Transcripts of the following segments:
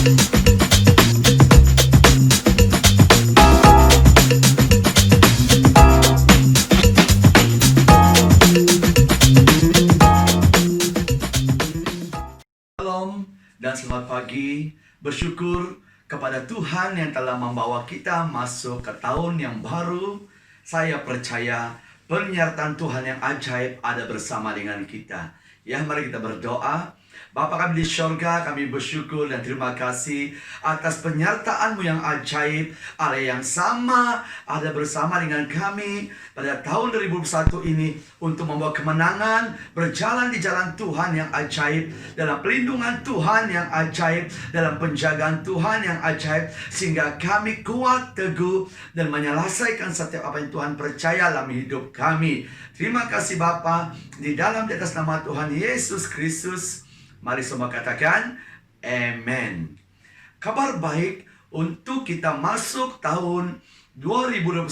Shalom dan selamat pagi. Bersyukur kepada Tuhan yang telah membawa kita masuk ke tahun yang baru. Saya percaya penyertaan Tuhan yang ajaib ada bersama dengan kita. Ya, mari kita berdoa. Bapa kami di surga, kami bersyukur dan terima kasih atas penyertaan-Mu yang ajaib. Allah yang sama ada bersama dengan kami pada tahun 2021 ini untuk membawa kemenangan, berjalan di jalan Tuhan yang ajaib, dalam pelindungan Tuhan yang ajaib, dalam penjagaan Tuhan yang ajaib, sehingga kami kuat, teguh, dan menyelesaikan setiap apa yang Tuhan percaya dalam hidup kami. Terima kasih Bapa, di atas nama Tuhan Yesus Kristus. Mari semua katakan, Amen. Kabar baik untuk kita masuk tahun 2021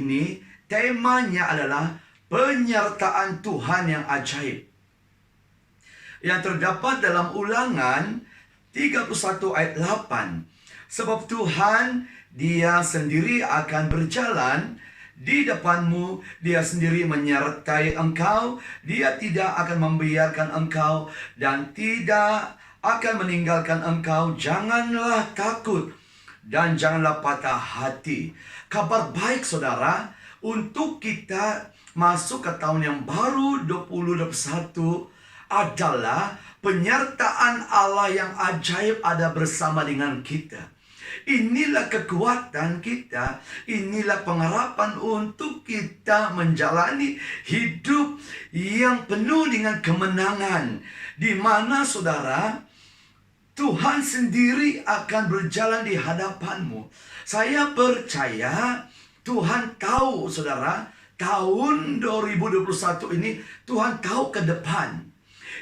ini, temanya adalah penyertaan Tuhan yang ajaib. Yang terdapat dalam Ulangan 31 ayat 8. Sebab Tuhan, Dia sendiri akan berjalan di depanmu, Dia sendiri menyertai engkau, Dia tidak akan membiarkan engkau dan tidak akan meninggalkan engkau. Janganlah takut dan janganlah patah hati. Kabar baik saudara, untuk kita masuk ke tahun yang baru 2021 adalah penyertaan Allah yang ajaib ada bersama dengan kita. Inilah kekuatan kita, inilah pengharapan untuk kita menjalani hidup yang penuh dengan kemenangan, di mana saudara, Tuhan sendiri akan berjalan di hadapanmu. Saya percaya Tuhan tahu saudara, tahun 2021 ini Tuhan tahu ke depan.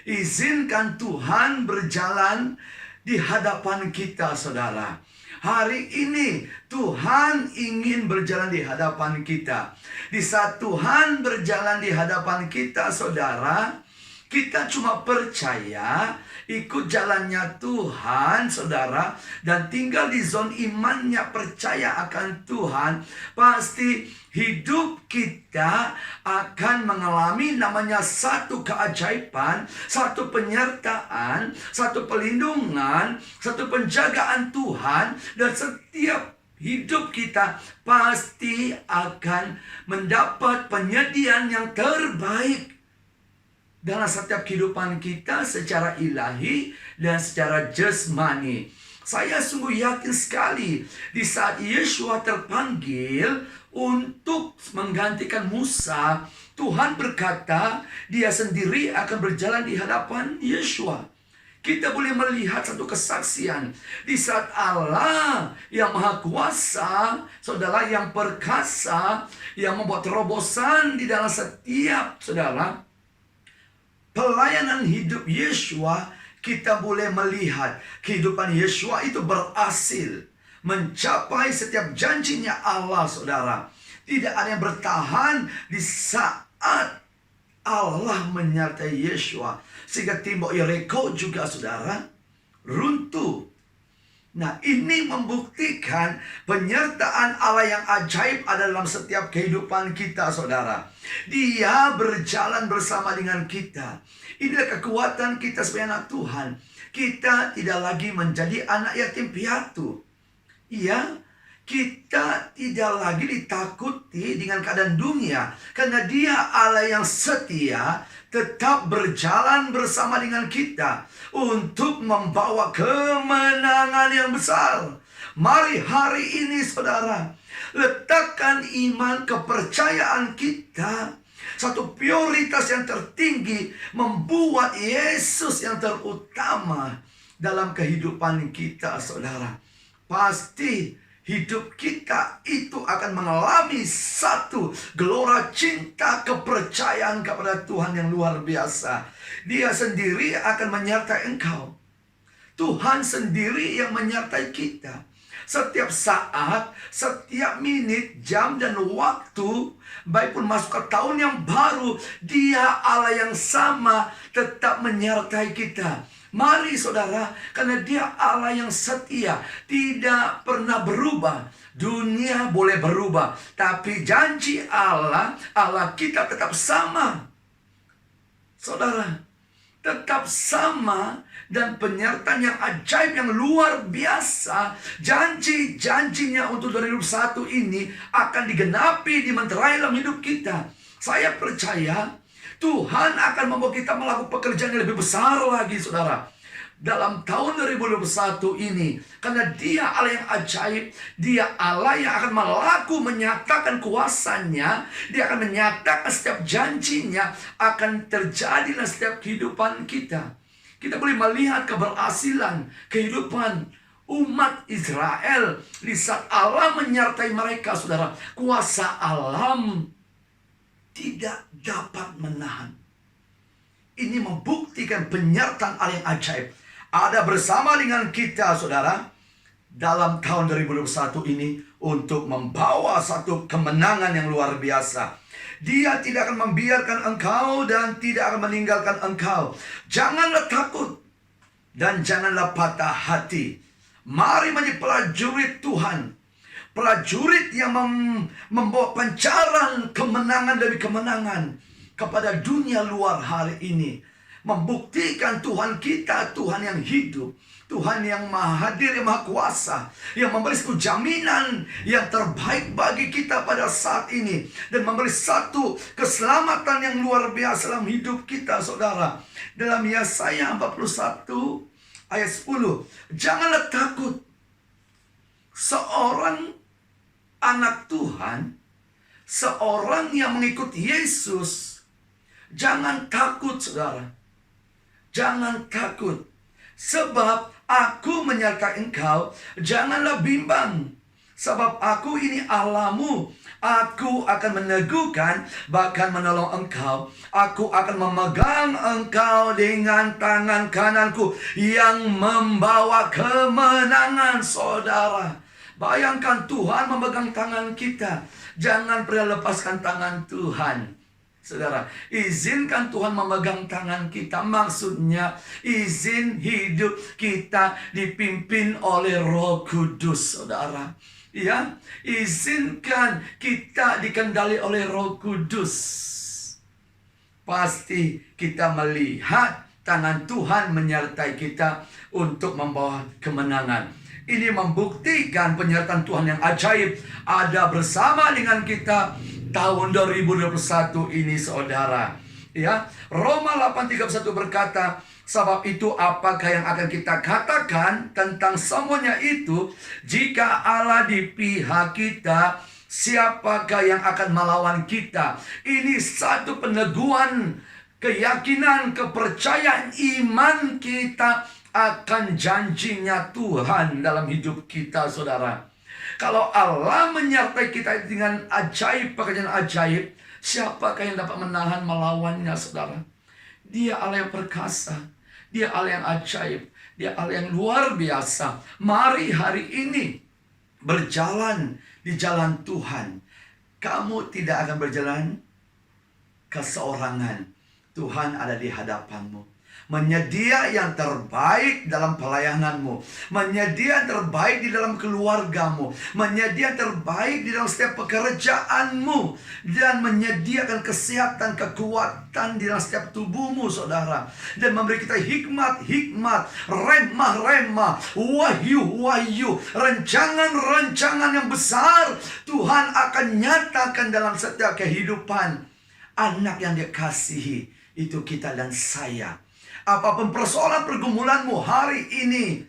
Izinkan Tuhan berjalan di hadapan kita saudara. Hari ini Tuhan ingin berjalan di hadapan kita. Di saat Tuhan berjalan di hadapan kita saudara, kita cuma percaya, ikut jalannya Tuhan saudara, dan tinggal di zona imannya, percaya akan Tuhan, pasti hidup kita akan mengalami namanya satu keajaiban, satu penyertaan, satu pelindungan, satu penjagaan Tuhan, dan setiap hidup kita pasti akan mendapat penyediaan yang terbaik dalam setiap kehidupan kita secara ilahi dan secara jasmani. Saya sungguh yakin sekali di saat Yeshua terpanggil untuk menggantikan Musa, Tuhan berkata Dia sendiri akan berjalan di hadapan Yeshua. Kita boleh melihat satu kesaksian di saat Allah yang maha kuasa, saudara, yang perkasa, yang membuat terobosan di dalam setiap saudara pelayanan hidup Yeshua. Kita boleh melihat kehidupan Yeshua itu berhasil mencapai setiap janjinya Allah, saudara. Tidak ada yang bertahan di saat Allah menyertai Yeshua, sehingga tembok Yeriko juga saudara runtuh. Nah, ini membuktikan penyertaan Allah yang ajaib ada dalam setiap kehidupan kita saudara. Dia berjalan bersama dengan kita. Inilah kekuatan kita sebagai anak Tuhan. Kita tidak lagi menjadi anak yatim piatu. Iya, kita tidak lagi ditakuti dengan keadaan dunia, karena Dia Allah yang setia, tetap berjalan bersama dengan kita untuk membawa kemenangan yang besar. Mari hari ini saudara, letakkan iman kepercayaan kita, satu prioritas yang tertinggi, membuat Yesus yang terutama dalam kehidupan kita saudara. Pasti hidup kita itu akan mengalami satu gelora cinta kepercayaan kepada Tuhan yang luar biasa. Dia sendiri akan menyertai engkau. Tuhan sendiri yang menyertai kita. Setiap saat, setiap menit, jam, dan waktu, baik pun masuk ke tahun yang baru, Dia Allah yang sama tetap menyertai kita. Mari saudara, karena Dia Allah yang setia, tidak pernah berubah. Dunia boleh berubah, tapi janji Allah, Allah kita tetap sama. Saudara, tetap sama, dan penyertaan yang ajaib, yang luar biasa. Janji-janjinya untuk 2021 ini akan digenapi, dimeterai dalam hidup kita. Saya percaya Tuhan akan membawa kita melakukan pekerjaan yang lebih besar lagi, saudara, dalam tahun 2021 ini. Karena Dia Allah yang ajaib, Dia Allah yang akan menyatakan kuasanya. Dia akan menyatakan setiap janjinya akan terjadi dalam setiap kehidupan kita. Kita boleh melihat keberhasilan kehidupan umat Israel di saat Allah menyertai mereka, saudara. Kuasa alam tidak dapat menahan. Ini membuktikan penyertaan Allah yang ajaib ada bersama dengan kita, saudara, dalam tahun 2021 ini untuk membawa satu kemenangan yang luar biasa. Dia tidak akan membiarkan engkau dan tidak akan meninggalkan engkau. Janganlah takut dan janganlah patah hati. Mari menjadi prajurit Tuhan. Prajurit yang membawa pancaran kemenangan demi kemenangan kepada dunia luar hari ini. Membuktikan Tuhan kita, Tuhan yang hidup, Tuhan yang maha hadir, yang maha kuasa, yang memberi satu jaminan yang terbaik bagi kita pada saat ini, dan memberi satu keselamatan yang luar biasa dalam hidup kita, saudara. Dalam Yesaya 41 ayat 10, janganlah takut. Seorang anak Tuhan, seorang yang mengikuti Yesus, jangan takut, saudara. Jangan takut, sebab aku menyertai engkau. Janganlah bimbang, sebab aku ini Allahmu. Aku akan meneguhkan, bahkan menolong engkau. Aku akan memegang engkau dengan tangan kananku yang membawa kemenangan, saudara. Bayangkan Tuhan memegang tangan kita. Jangan pernah lepaskan tangan Tuhan, saudara. Izinkan Tuhan memegang tangan kita. Maksudnya izin hidup kita dipimpin oleh Roh Kudus, saudara. Ya, izinkan kita dikendali oleh Roh Kudus. Pasti kita melihat tangan Tuhan menyertai kita untuk membawa kemenangan. Ini membuktikan penyertaan Tuhan yang ajaib ada bersama dengan kita tahun 2021 ini, saudara. Ya, Roma 8:31 berkata, sebab itu apakah yang akan kita katakan tentang semuanya itu? Jika Allah di pihak kita, siapakah yang akan melawan kita? Ini satu peneguhan, keyakinan, kepercayaan iman kita akan janjinya Tuhan dalam hidup kita, saudara. Kalau Allah menyertai kita dengan ajaib, pekerjaan ajaib, siapakah yang dapat menahan melawannya, saudara? Dia Allah yang perkasa, Dia Allah yang ajaib, Dia Allah yang luar biasa. Mari hari ini berjalan di jalan Tuhan. Kamu tidak akan berjalan keseorangan. Tuhan ada di hadapanmu. Menyedia yang terbaik dalam pelayananmu, menyedia yang terbaik di dalam keluargamu, menyedia yang terbaik di dalam setiap pekerjaanmu, dan menyediakan kesehatan, kekuatan di dalam setiap tubuhmu, saudara. Dan memberi kita hikmat, remah, wahyu, rancangan yang besar Tuhan akan nyatakan dalam setiap kehidupan anak yang Dia kasihi, itu kita dan saya. Apapun persoalan pergumulanmu hari ini,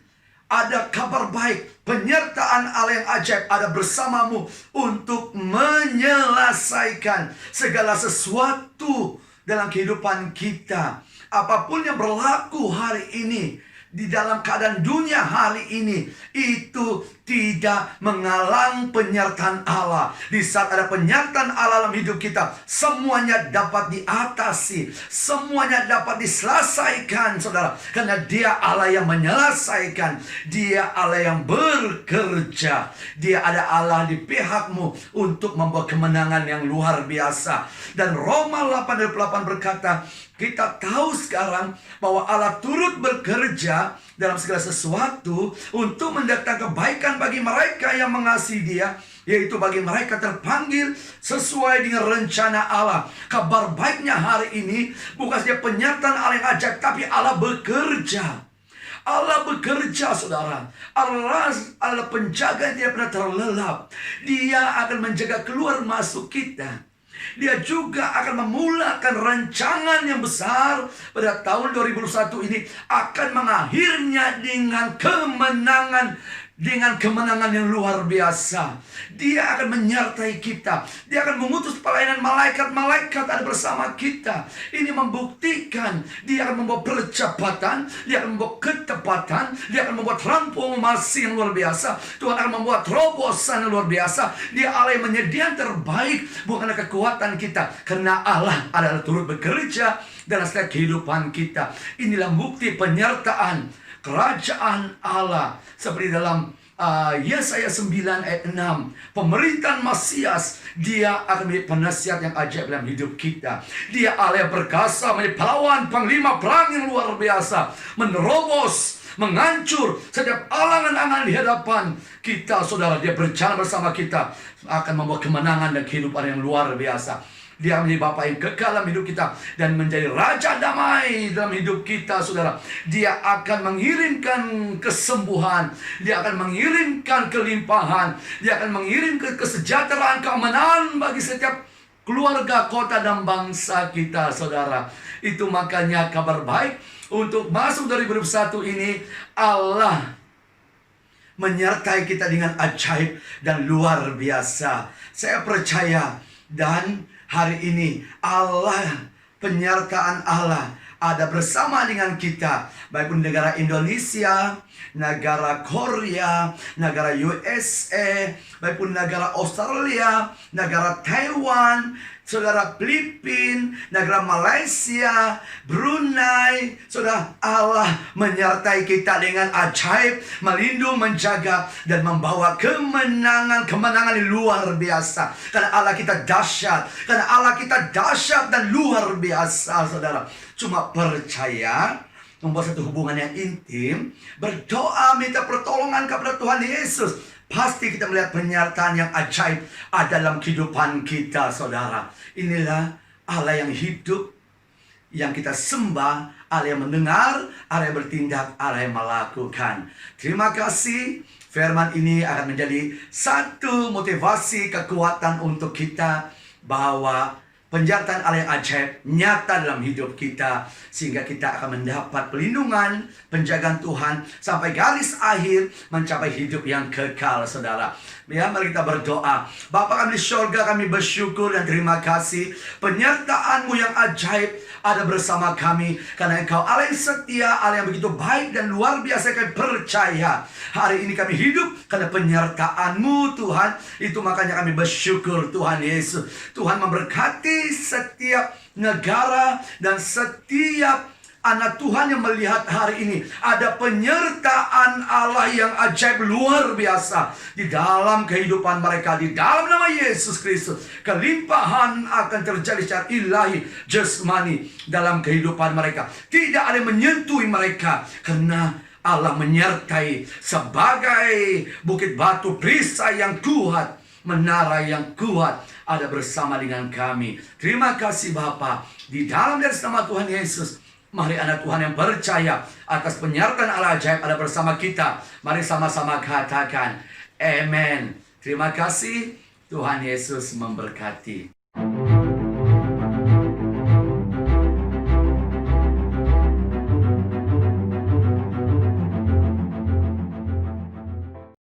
ada kabar baik. Penyertaan Allah yang ajaib ada bersamamu untuk menyelesaikan segala sesuatu dalam kehidupan kita. Apapun yang berlaku hari ini, di dalam keadaan dunia hari ini, itu tidak mengalang penyertaan Allah. Di saat ada penyertaan Allah dalam hidup kita, semuanya dapat diatasi, semuanya dapat diselesaikan, saudara. Karena Dia Allah yang menyelesaikan, Dia Allah yang bekerja, Dia ada Allah di pihakmu untuk membawa kemenangan yang luar biasa. Dan Roma 8:8 berkata, kita tahu sekarang bahwa Allah turut bekerja dalam segala sesuatu untuk mendatangkan kebaikan bagi mereka yang mengasihi Dia, yaitu bagi mereka terpanggil sesuai dengan rencana Allah. Kabar baiknya hari ini bukan saja penyertaan Allah yang ajaib, tapi Allah bekerja. Allah bekerja, saudara. Allah adalah penjaga yang tidak pernah terlelap. Dia akan menjaga keluar masuk kita. Dia juga akan memulakan rancangan yang besar pada tahun 2021 ini, akan mengakhirnya dengan kemenangan. Dengan kemenangan yang luar biasa. Dia akan menyertai kita. Dia akan mengutus pelayanan malaikat-malaikat ada bersama kita. Ini membuktikan Dia akan membawa percepatan, Dia akan membawa ketepatan, Dia akan membuat transformasi yang luar biasa. Tuhan akan membuat terobosan yang luar biasa. Dia Allah yang menyediakan terbaik, bukan karena kekuatan kita, karena Allah adalah turut bekerja dalam setiap kehidupan kita. Inilah bukti penyertaan kerajaan Allah, seperti dalam Yesaya 9 ayat 6. Pemerintahan Mesias, Dia akan menjadi penasihat yang ajaib dalam hidup kita. Dia Allah yang perkasa, menjadi pahlawan, panglima perang yang luar biasa, menerobos, menghancur setiap alangan-alangan di hadapan kita, saudara. Dia berjalan bersama kita, akan membawa kemenangan dan kehidupan yang luar biasa. Dia menjadi Bapa yang kekal dalam hidup kita dan menjadi Raja damai dalam hidup kita, saudara. Dia akan mengirimkan kesembuhan, Dia akan mengirimkan kelimpahan, Dia akan mengirimkan kesejahteraan, keamanan bagi setiap keluarga, kota, dan bangsa kita, saudara. Itu makanya kabar baik untuk masuk 2021 ini, Allah menyertai kita dengan ajaib dan luar biasa. Saya percaya, dan hari ini Allah, penyertaan Allah ada bersama dengan kita, baik pun negara Indonesia, negara Korea, negara USA, baik pun negara Australia, negara Taiwan, saudara, Filipina, negara Malaysia, Brunei. Saudara, Allah menyertai kita dengan ajaib, melindungi, menjaga, dan membawa kemenangan yang luar biasa. Karena Allah kita dahsyat, karena Allah kita dahsyat dan luar biasa, saudara. Cuma percaya, membuat satu hubungan yang intim, berdoa, minta pertolongan kepada Tuhan Yesus. Pasti kita melihat penyertaan yang ajaib ada dalam kehidupan kita, saudara. Inilah Allah yang hidup, yang kita sembah, Allah yang mendengar, Allah yang bertindak, Allah yang melakukan. Terima kasih. Firman ini akan menjadi satu motivasi, kekuatan untuk kita, bahwa penyertaan Allah yang ajaib nyata dalam hidup kita, sehingga kita akan mendapat pelindungan, penjagaan Tuhan sampai garis akhir, mencapai hidup yang kekal, saudara. Ya, mari kita berdoa. Bapa kami di surga, kami bersyukur dan terima kasih penyertaan-Mu yang ajaib ada bersama kami, karena Engkau Allah yang setia, Allah yang begitu baik dan luar biasa. Kami percaya hari ini kami hidup karena penyertaan-Mu, Tuhan. Itu makanya kami bersyukur, Tuhan Yesus. Tuhan memberkati setiap negara dan setiap anak Tuhan yang melihat hari ini ada penyertaan Allah yang ajaib luar biasa di dalam kehidupan mereka. Di dalam nama Yesus Kristus, kelimpahan akan terjadi secara ilahi, jasmani dalam kehidupan mereka. Tidak ada yang menyentuh mereka, karena Allah menyertai sebagai bukit batu perisai yang kuat, menara yang kuat ada bersama dengan kami. Terima kasih Bapa. Di dalam nama Tuhan Yesus, mari anak Tuhan yang percaya atas penyertaan Allah ajaib ada bersama kita. Mari sama-sama katakan amen. Terima kasih. Tuhan Yesus memberkati.